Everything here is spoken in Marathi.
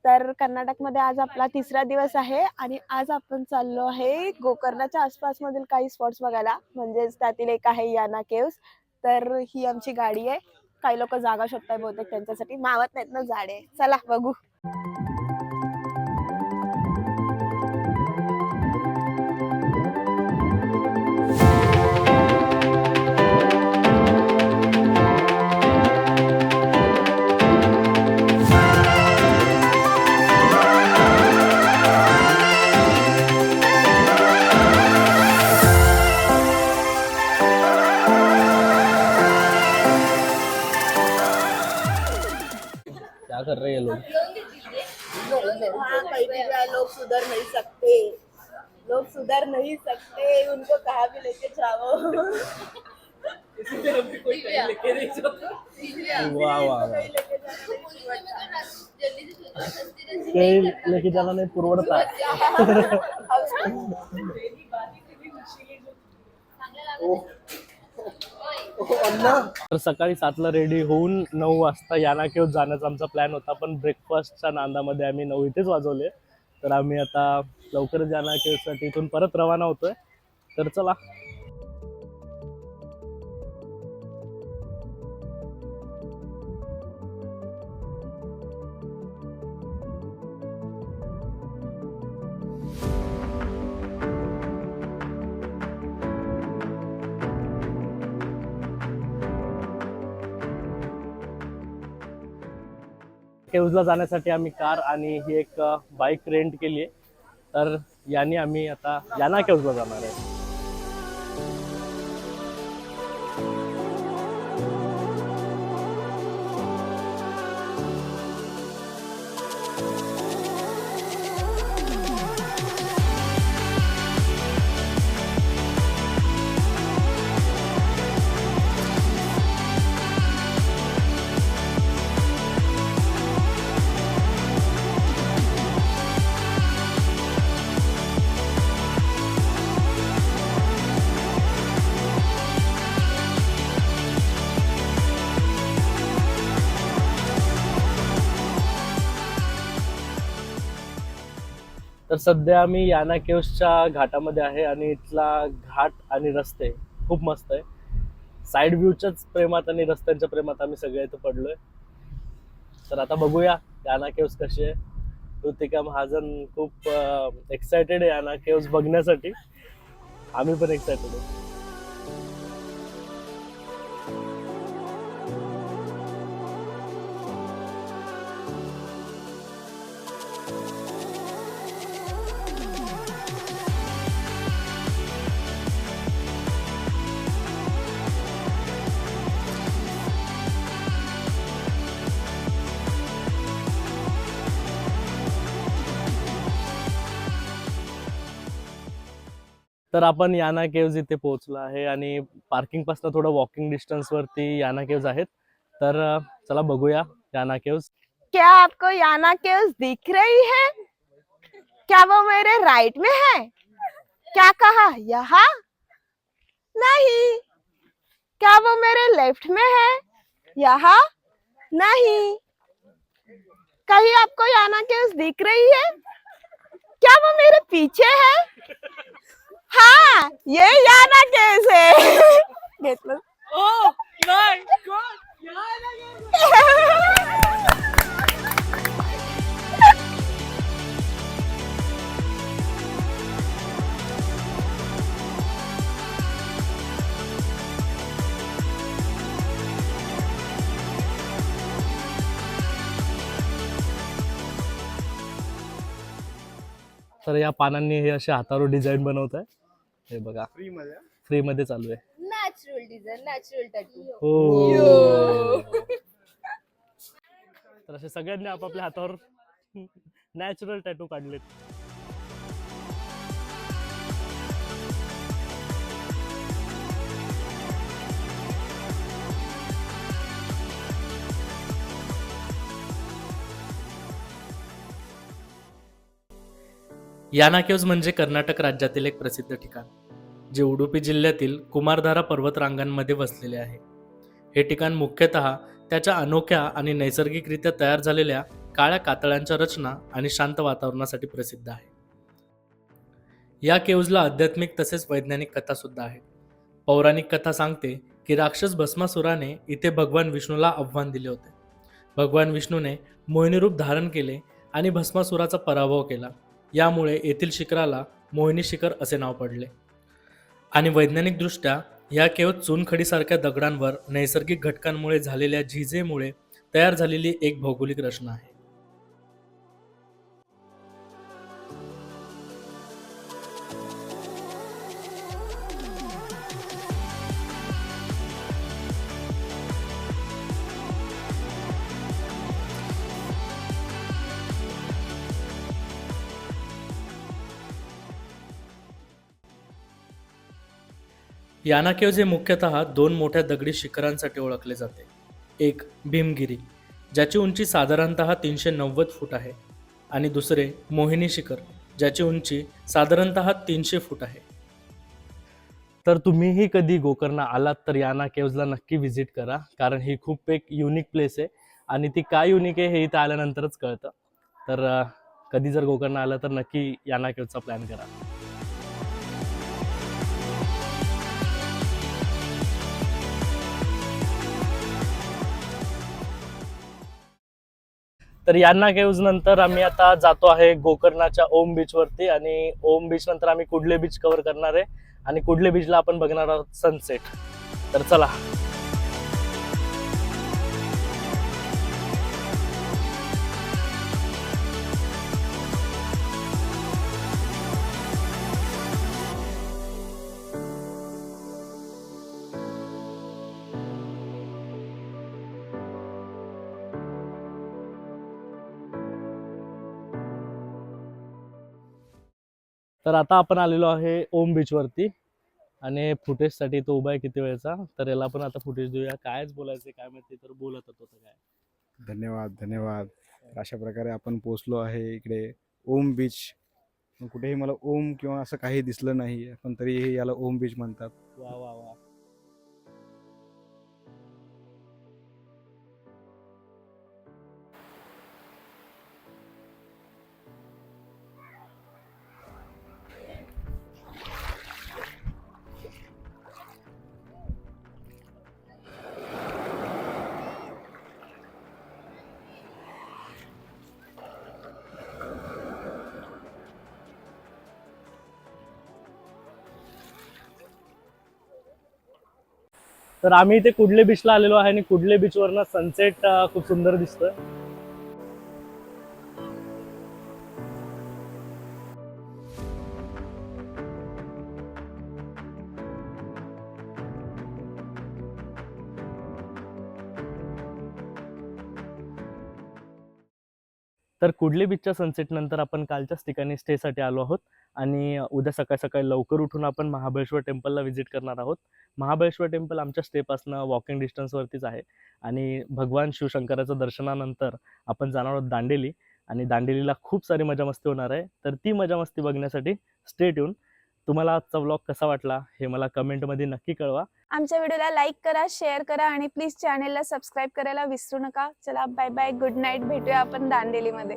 तर कर्नाटकमध्ये आज आपला तिसरा दिवस आहे आणि आज आपण चाललो आहे गोकर्णाच्या आसपास मधील काही स्पॉट्स बघायला, म्हणजेच त्यातील एक आहे याना केव्स. तर ही आमची गाडी आहे. काही लोक जागा शोधताय, बहुतेक त्यांच्यासाठी मावत नाहीत ना झाडे. चला बघू. क्या कर रहे हैं ये लोग? लोग सुधर नहीं सकते, लोग सुधर नहीं सकते, उनको कहाँ भी लेके जाओ. वाह वाह वाह, कहीं लेके जाना नहीं पुरवडता है. तर सकाळी 7ला रेडी होऊन 9 वाजता याना केव्ह जाण्याचा आमचा प्लॅन होता, पण ब्रेकफास्टच्या नांदामध्ये आम्ही 9 इथेच वाजवले. तर आम्ही आता लवकरच याना केव्हसाठी इथून परत रवाना होतोय. तर चला. केव्हला जाण्यासाठी आम्ही कार आणि ही एक बाईक रेंट केली आहे. तर याने आम्ही आता याना केव्हला जाणार आहे. तर सध्या आम्ही याना केव्सच्या घाटामध्ये आहे आणि इथला घाट आणि रस्ते खूप मस्त आहे. साईड व्ह्यूच्याच प्रेमात आणि रस्त्यांच्या प्रेमात आम्ही सगळे इथं पडलोय. तर आता बघूया याना केव्स कशी आहे. ऋतिका महाजन खूप एक्सायटेड आहे याना केव्स बघण्यासाठी. आम्ही पण एक्सायटेड आहे. तर आपण याना केव्ज इथे पोहोचलो आहे आणि पार्किंग पासून थोडं वॉकिंग डिस्टन्स वरती याना केव्ज आहेत. तर चला बघूया याना केव्ज. क्या आपको याना केव्स दिख रही है? क्या वो मेरे राइट में है? क्या कहा? यहाँ नहीं. क्या वो मेरे लेफ्ट में है? यहाँ नहीं. कहीं आपको याना केव्स दिख रही है? क्या वो मेरे पीछे है? हाँ, ये याना केव्स है. घेतलं. Oh my god! तर या पानांनी हे असे हातावर डिझाईन बनवत आहे. हे बघा, फ्री मध्ये चालू आहे. Natural design, natural tattoo. हो. तर असे सगळ्यांनी आपापल्या हातावर नॅचरल टॅटू काढलेत. याना केव्ज म्हणजे कर्नाटक राज्यातील एक प्रसिद्ध ठिकाण, जे उडुपी जिल्ह्यातील कुमारधारा पर्वतरांगांमध्ये वसलेले आहे. हे ठिकाण मुख्यतः त्याच्या अनोख्या आणि नैसर्गिकरित्या तयार झालेल्या काळ्या कातळांच्या रचना आणि शांत वातावरणासाठी प्रसिद्ध आहे. या केव्जला आध्यात्मिक तसेच वैज्ञानिक कथा सुद्धा आहेत. पौराणिक कथा सांगते की राक्षस भस्मासुराने इथे भगवान विष्णूला आव्हान दिले होते. भगवान विष्णूने मोहिनी रूप धारण केले आणि भस्मासुराचा पराभव केला. यामुळे येथील शिखराला मोहिनी शिखर असे नाव पडले. आणि वैज्ञानिकदृष्ट्या या केव चुनखडीसारख्या दगडांवर नैसर्गिक घटकांमुळे झालेल्या झिजेमुळे तयार झालेली एक भौगोलिक रचना आहे. याना केव्ज हे मुख्यतः दोन मोठ्या दगडी शिखरांसाठी ओळखले जाते. एक भीमगिरी, ज्याची उंची साधारणतः 390 फूट आहे, आणि दुसरे मोहिनी शिखर, ज्याची उंची साधारणतः 300 फूट आहे. तर तुम्हीही कधी गोकर्णला आलात तर याना केव्जला नक्की व्हिजिट करा, कारण ही खूप एक युनिक प्लेस आहे आणि ती काय युनिक आहे हे इथं आल्यानंतरच कळतं. तर कधी जर गोकर्ण आलं तर नक्की याना केव्जचा प्लॅन करा. तर याना केव्ज नंतर आम्ही आता जातो आहे गोकर्णाच्या ओम बीच वरती, आणि ओम बीच नंतर आम्ही कुडले बीच कव्हर करणार आहे आणि कुडले बीचला आपण बघणार आहोत सनसेट. तर चला. तर आता आपण आलेलो आहे ओम बीच वरती आणि फुटेजसाठी तो उभा आहे किती वेळचा. तर याला आपण आता फुटेज देऊया. कायच बोलायचं काय माहिती, तर बोलत होतो काय. धन्यवाद धन्यवाद. अशा प्रकारे आपण पोचलो आहे इकडे ओम बीच. कुठेही मला ओम किंवा असं काही दिसलं नाही, पण तरीही याला ओम बीच म्हणतात. वा वा वा. तर आम्ही इथे कुडले बीचला आलेलो आहे आणि कुडले बीच वरनं सनसेट खूप सुंदर दिसतोय. तर कुडले बीचच्या सनसेट नंतर आपण कालच्याच ठिकाणी स्टेसाठी आलो आहोत आणि उद्या सकाळी सकाळी लवकर उठून आपण महाबळेश्वर टेम्पलला व्हिजिट करणार आहोत. महाबळेश्वर टेम्पल आमच्या स्टेपासनं वॉकिंग डिस्टन्सवरतीच आहे आणि भगवान शिवशंकराच्या दर्शनानंतर आपण जाणार आहोत दांडेली, आणि दांडेलीला खूप सारी मजा मस्ती होणार आहे. तर ती मजा मस्ती बघण्यासाठी स्टे ट्यून. तुम्हाला आजचा व्लॉग कसा वाटला हे मला कमेंटमध्ये नक्की कळवा. आमच्या व्हिडिओला लाईक करा, शेअर करा आणि प्लीज चॅनेलला सबस्क्राईब करायला विसरू नका. चला बाय बाय, गुड नाईट. भेटूया आपण दांडेलीमध्ये.